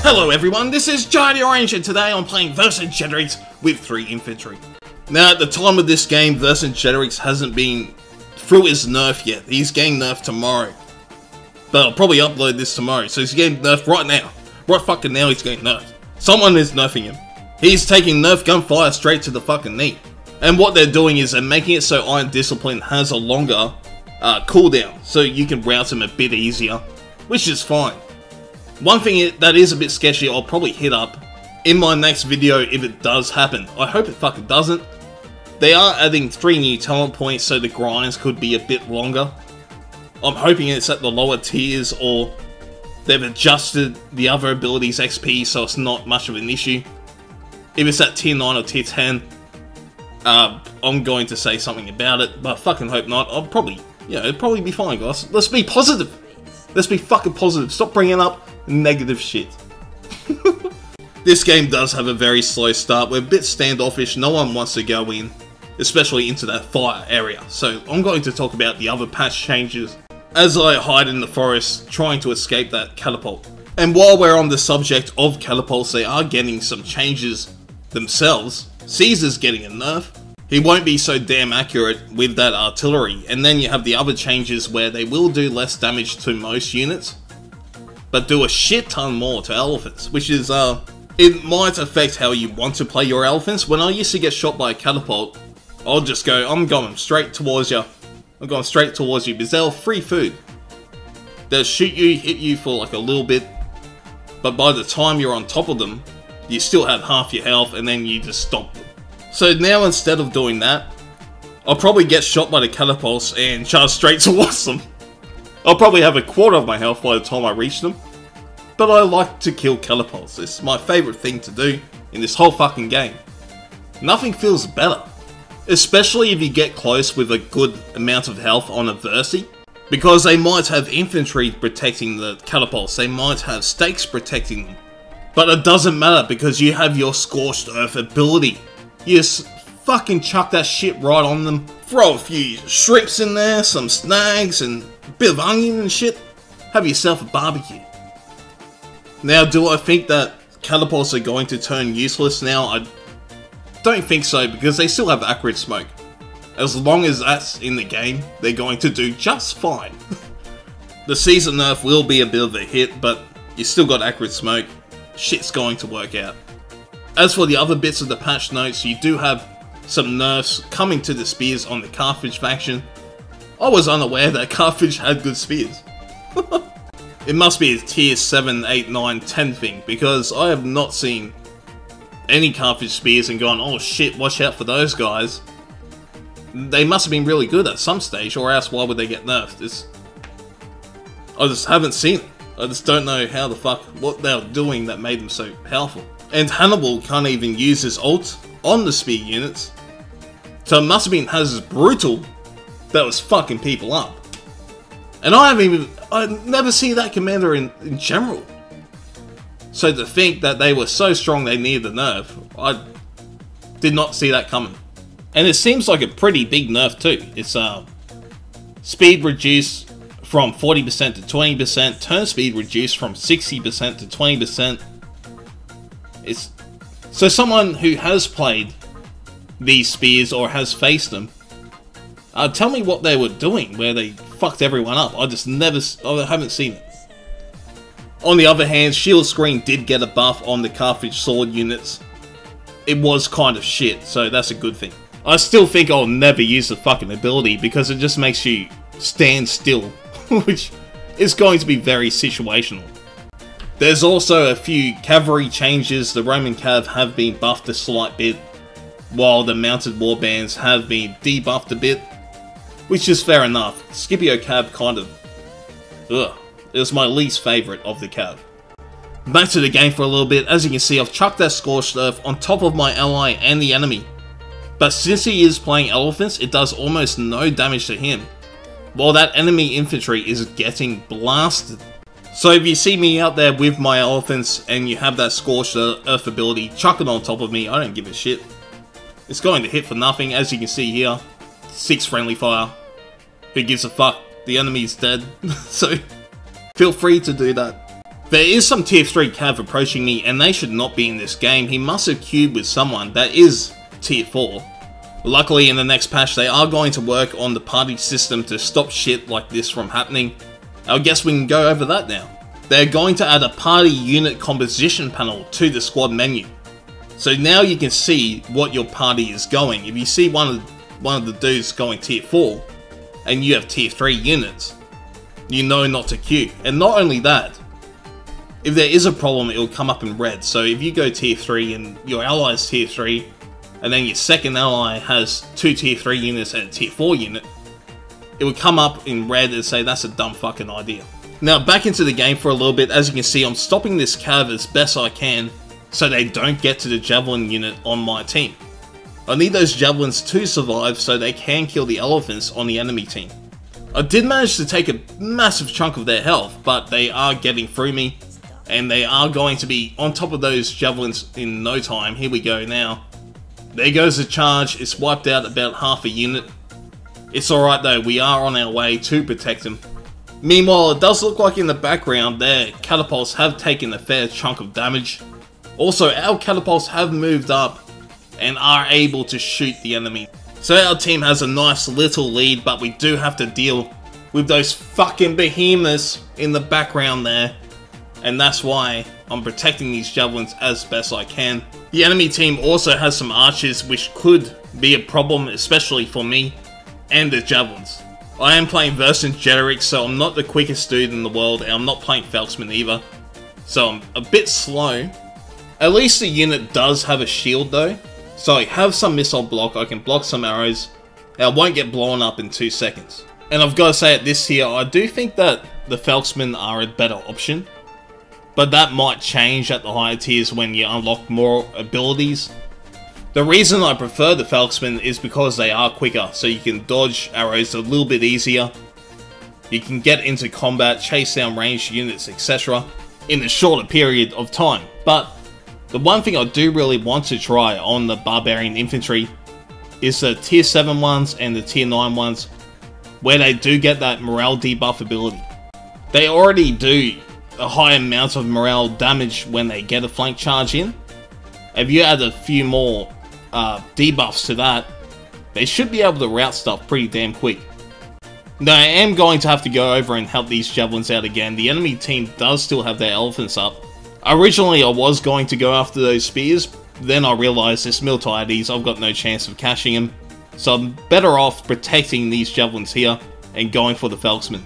Hello everyone, this is Giant Orange and today I'm playing Verci with 3 infantry. Now at the time of this game, Verci hasn't been through his nerf yet. He's getting nerfed tomorrow. But I'll probably upload this tomorrow, so he's getting nerfed right now. Right fucking now he's getting nerfed. Someone is nerfing him. He's taking nerf gunfire straight to the fucking knee. And what they're doing is they're making it so Iron Discipline has a longer cooldown, so you can route him a bit easier, which is fine. One thing that is a bit sketchy, I'll probably hit up in my next video if it does happen. I hope it fucking doesn't. They are adding 3 new talent points, so the grinds could be a bit longer. I'm hoping it's at the lower tiers, or they've adjusted the other abilities XP so it's not much of an issue. If it's at tier 9 or tier 10, I'm going to say something about it, but I fucking hope not. I'll probably, it'll probably be fine, guys. Let's be positive. Let's be fucking positive. Stop bringing up negative shit. This game does have a very slow start. We're a bit standoffish. No one wants to go in, especially into that fire area. So I'm going to talk about the other patch changes as I hide in the forest trying to escape that catapult. And while we're on the subject of catapults, they are getting some changes themselves. Caesar's getting a nerf. He won't be so damn accurate with that artillery. And then you have the other changes where they will do less damage to most units, but do a shit ton more to elephants, which is, it might affect how you want to play your elephants. When I used to get shot by a catapult, I'll just go, I'm going straight towards you. I'm going straight towards you because they're free food. They'll shoot you, hit you for like a little bit, but by the time you're on top of them, you still have half your health and then you just stop them. So now instead of doing that, I'll probably get shot by the catapults and charge straight towards them. I'll probably have a quarter of my health by the time I reach them. But I like to kill catapults. It's my favourite thing to do in this whole fucking game. Nothing feels better. Especially if you get close with a good amount of health on a Verci. Because they might have infantry protecting the catapults. They might have stakes protecting them. But it doesn't matter because you have your Scorched Earth ability. You just fucking chuck that shit right on them. Throw a few shrimps in there, some snags, and a bit of onion and shit. Have yourself a barbecue. Now, do I think that catapults are going to turn useless now? I don't think so, because they still have accurate smoke. As long as that's in the game, they're going to do just fine. The Caesar nerf will be a bit of a hit, but you still got accurate smoke. Shit's going to work out. As for the other bits of the patch notes, you do have some nerfs coming to the spears on the Carthage faction. I was unaware that Carthage had good spears. It must be a tier 7, 8, 9, 10 thing, because I have not seen any Carthage spears and gone, oh shit, watch out for those guys. They must have been really good at some stage, or else why would they get nerfed? I just haven't seen it. I just don't know how the fuck, what they were doing that made them so powerful. And Hannibal can't even use his ult on the spear units. So it must have been Haz's Brutal that was fucking people up. And I never see that commander in general. So to think that they were so strong they needed the nerf, I did not see that coming. And it seems like a pretty big nerf too. It's speed reduced from 40% to 20%, turn speed reduced from 60% to 20%. So someone who has played these spears or has faced them, tell me what they were doing where they fucked everyone up. I haven't seen it. On the other hand, shield screen did get a buff on the Carthage sword units. It was kind of shit, so that's a good thing. I still think I'll never use the fucking ability because it just makes you stand still, which is going to be very situational. There's also a few cavalry changes. The Roman Cav have been buffed a slight bit, while the mounted warbands have been debuffed a bit, which is fair enough. Scipio Cav kind of, it was my least favourite of the Cav. Back to the game for a little bit. As you can see, I've chucked that Scorched Earth on top of my ally and the enemy. But since he is playing elephants, it does almost no damage to him, while that enemy infantry is getting blasted. So if you see me out there with my elephants and you have that Scorched Earth ability, chuck it on top of me, I don't give a shit. It's going to hit for nothing, as you can see here. 6 friendly fire. Who gives a fuck? The enemy's dead. So feel free to do that. There is some tier 3 cav approaching me and they should not be in this game. He must have queued with someone that is tier 4. Luckily in the next patch they are going to work on the party system to stop shit like this from happening. I guess we can go over that now. They're going to add a party unit composition panel to the squad menu. So now you can see what your party is going. If you see one of the dudes going tier 4 and you have tier 3 units, you know not to queue. And not only that, if there is a problem it will come up in red. So if you go tier 3 and your ally is tier 3 and then your second ally has 2 tier 3 units and a tier 4 unit, it would come up in red and say that's a dumb fucking idea. Now back into the game for a little bit. As you can see, I'm stopping this cav as best I can so they don't get to the javelin unit on my team. I need those javelins to survive so they can kill the elephants on the enemy team. I did manage to take a massive chunk of their health, but they are getting through me and they are going to be on top of those javelins in no time. Here we go now. There goes the charge. It's wiped out about half a unit. It's alright though, we are on our way to protect them. Meanwhile, it does look like in the background their catapults have taken a fair chunk of damage. Also, our catapults have moved up and are able to shoot the enemy. So our team has a nice little lead, but we do have to deal with those fucking behemoths in the background there. And that's why I'm protecting these javelins as best I can. The enemy team also has some archers, which could be a problem, especially for me and the javelins. I am playing Verci, so I'm not the quickest dude in the world, and I'm not playing Felksman either. So I'm a bit slow. At least the unit does have a shield though, so I have some missile block, I can block some arrows, and I won't get blown up in 2 seconds. And I've got to say at this here, I do think that the Felksmen are a better option. But that might change at the higher tiers when you unlock more abilities. The reason I prefer the Felksmen is because they are quicker, so you can dodge arrows a little bit easier. You can get into combat, chase down ranged units, etc. in a shorter period of time. But the one thing I do really want to try on the Barbarian Infantry is the tier 7 ones and the tier 9 ones, where they do get that morale debuff ability. They already do a high amount of morale damage when they get a flank charge in. If you add a few more debuffs to that, they should be able to route stuff pretty damn quick. Now I am going to have to go over and help these javelins out again. The enemy team does still have their elephants up. Originally I was going to go after those spears, then I realised this Miltiades, I've got no chance of catching him. So I'm better off protecting these javelins here and going for the Felksmen.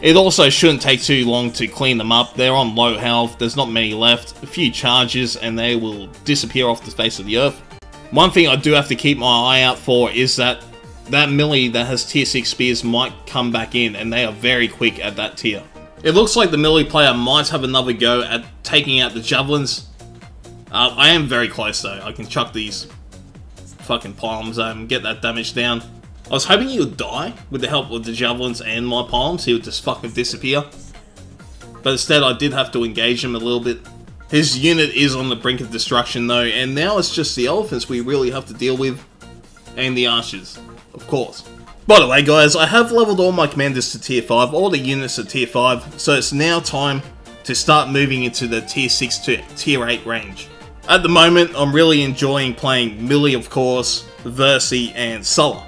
It also shouldn't take too long to clean them up. They're on low health, there's not many left, a few charges and they will disappear off the face of the earth. One thing I do have to keep my eye out for is that melee that has tier 6 spears might come back in, and they are very quick at that tier. It looks like the melee player might have another go at taking out the javelins. I am very close though. I can chuck these fucking palms and get that damage down. I was hoping he would die with the help of the javelins and my palms. He would just fucking disappear. But instead I did have to engage him a little bit. His unit is on the brink of destruction though, and now it's just the elephants we really have to deal with. And the archers, of course. By the way guys, I have leveled all my commanders to tier 5, all the units are tier 5, so it's now time to start moving into the tier 6 to tier 8 range. At the moment, I'm really enjoying playing Millie of course, Verci and Sulla.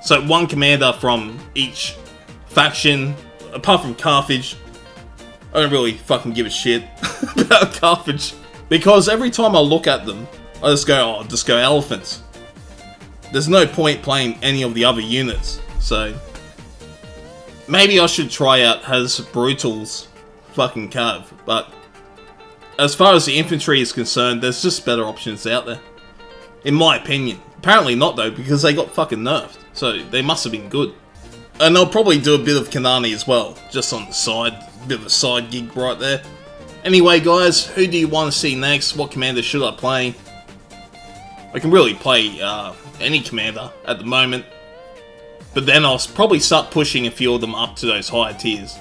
So one commander from each faction, apart from Carthage. I don't really fucking give a shit about Carthage, because every time I look at them, I just go, oh, just go elephants. There's no point playing any of the other units, so maybe I should try out Brutal's fucking cav, but as far as the infantry is concerned, there's just better options out there. In my opinion. Apparently not though, because they got fucking nerfed, so they must have been good. And I'll probably do a bit of Kanani as well, just on the side, a bit of a side gig right there. Anyway guys, who do you want to see next? What commander should I play? I can really play any commander at the moment, but then I'll probably start pushing a few of them up to those higher tiers.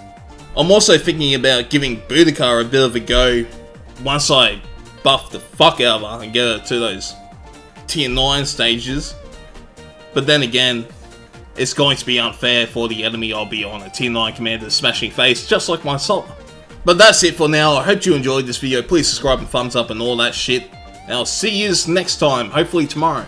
I'm also thinking about giving Boudica a bit of a go once I buff the fuck out of her and get her to those tier 9 stages. But then again, it's going to be unfair for the enemy I'll be on, a tier 9 commander smashing face just like myself. But that's it for now. I hope you enjoyed this video. Please subscribe and thumbs up and all that shit. And I'll see you next time, hopefully tomorrow.